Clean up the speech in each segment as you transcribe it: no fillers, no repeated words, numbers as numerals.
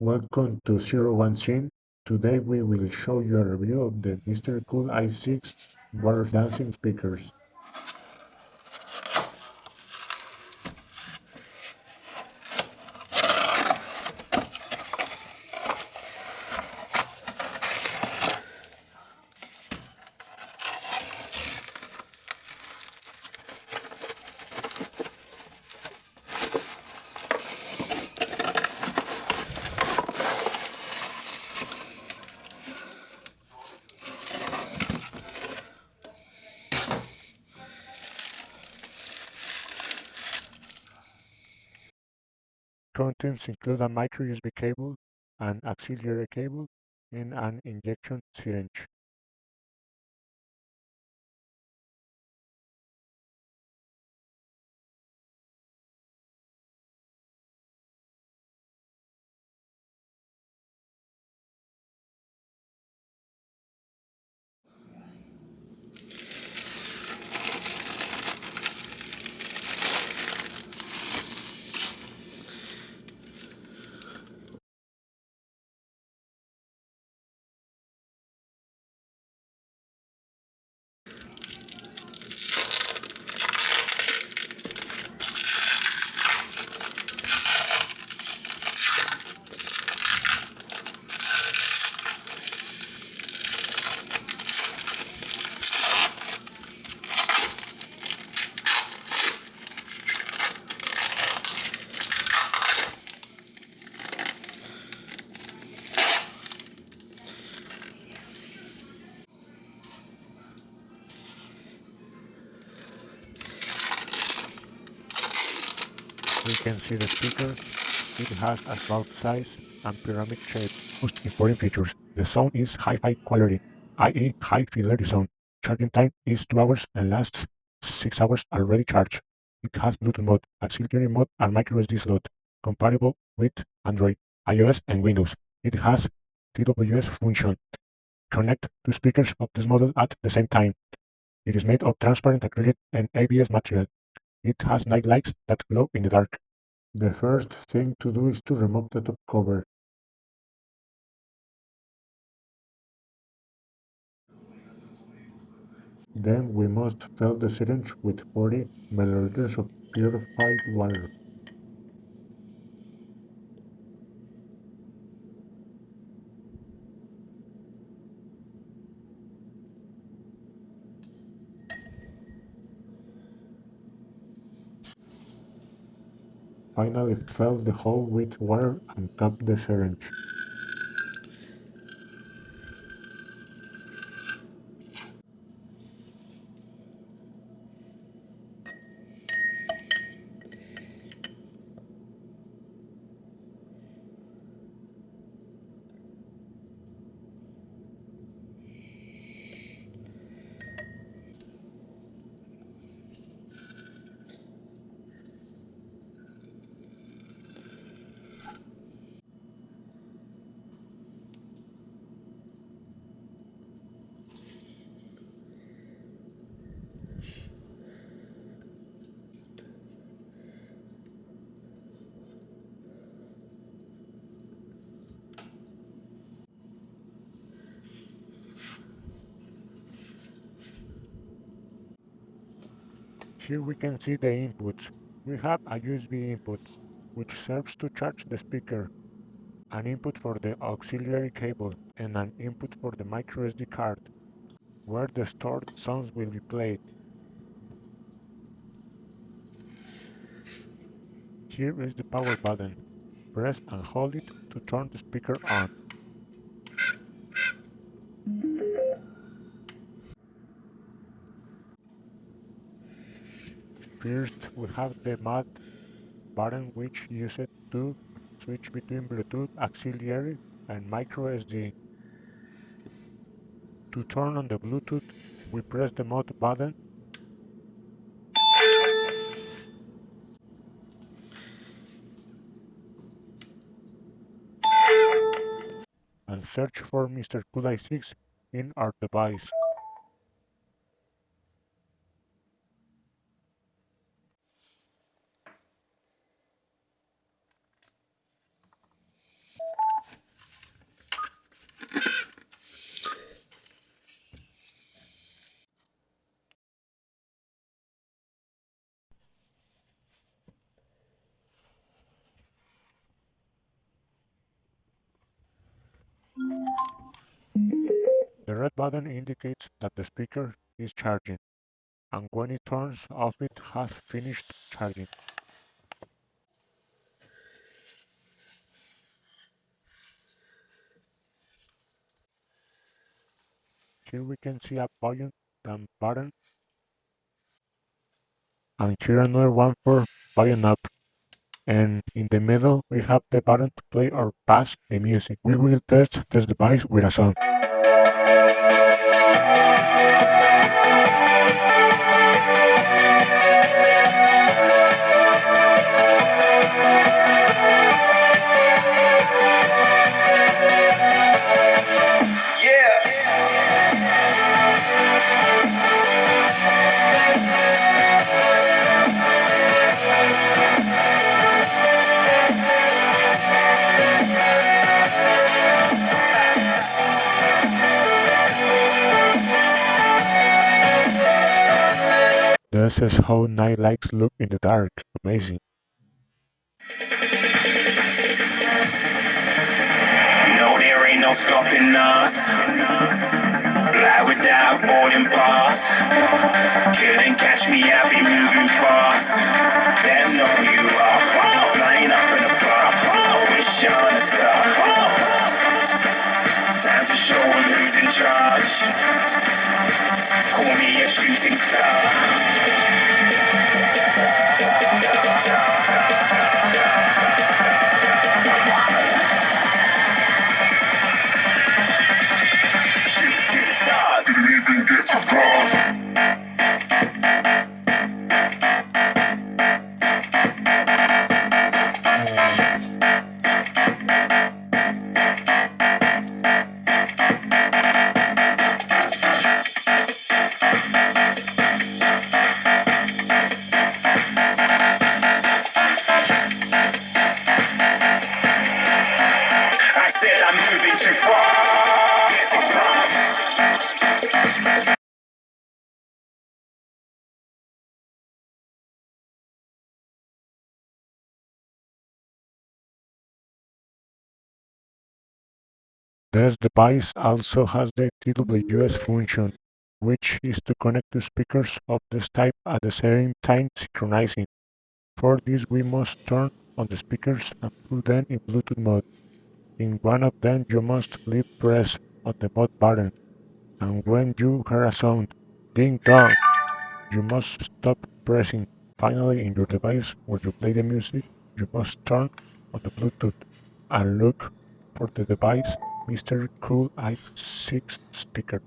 Welcome to 01 Today we will show you a review of the MRCOOLI6 water dancing speakers. Contents include a micro USB cable, an auxiliary cable, and an injection syringe. We can see the speaker. It has a small size and pyramid shape. Most important features. The sound is hi-fi quality, i.e. high fidelity sound. Charging time is 2 hours and lasts 6 hours already charged. It has Bluetooth mode, auxiliary mode, and microSD slot, compatible with Android, iOS, and Windows. It has TWS function. Connect two speakers of this model at the same time. It is made of transparent acrylic and ABS material. It has night lights that glow in the dark. The first thing to do is to remove the top cover. Then we must fill the syringe with 40 milliliters of purified water. Finally, fill the hole with water and top the syringe. Here we can see the inputs. We have a USB input, which serves to charge the speaker, an input for the auxiliary cable, and an input for the microSD card, where the stored sounds will be played. Here is the power button. Press and hold it to turn the speaker on. First, we have the mode button, which uses to switch between Bluetooth auxiliary and microSD. To turn on the Bluetooth, we press the mode button and search for MRCOOLI6 in our device. The red button indicates that the speaker is charging, and when it turns off it has finished charging. Here we can see a volume down button, and here another one for volume up. And in the middle we have the button to play or pass the music. We will test this device with a song. This is how night lights look in the dark. Amazing. No, there ain't no stopping us. Fly without boarding pass. Couldn't catch me, I be moving fast. Them know who you are. Flying up in a bar. Wish on a star. Time to show 'em who's in charge. Call me a shooting star. Shooting stars. Didn't even get to cross. I said I'm moving too far. Getting fast. This device also has the TWS function, which is to connect two speakers of this type at the same time synchronizing. For this we must turn on the speakers and put them in Bluetooth mode. In one of them you must leave press on the mode button, and when you hear a sound, ding dong, you must stop pressing. Finally, in your device where you play the music, you must turn on the Bluetooth and look for the device MrCool6 speaker.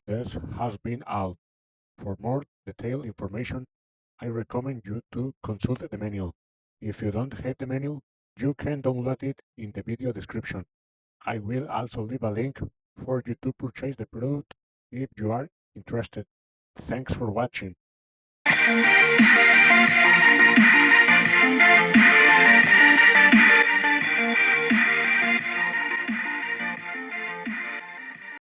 This has been all. For more detailed information, I recommend you to consult the manual. If you don't have the manual, you can download it in the video description. I will also leave a link for you to purchase the product if you are interested. Thanks for watching.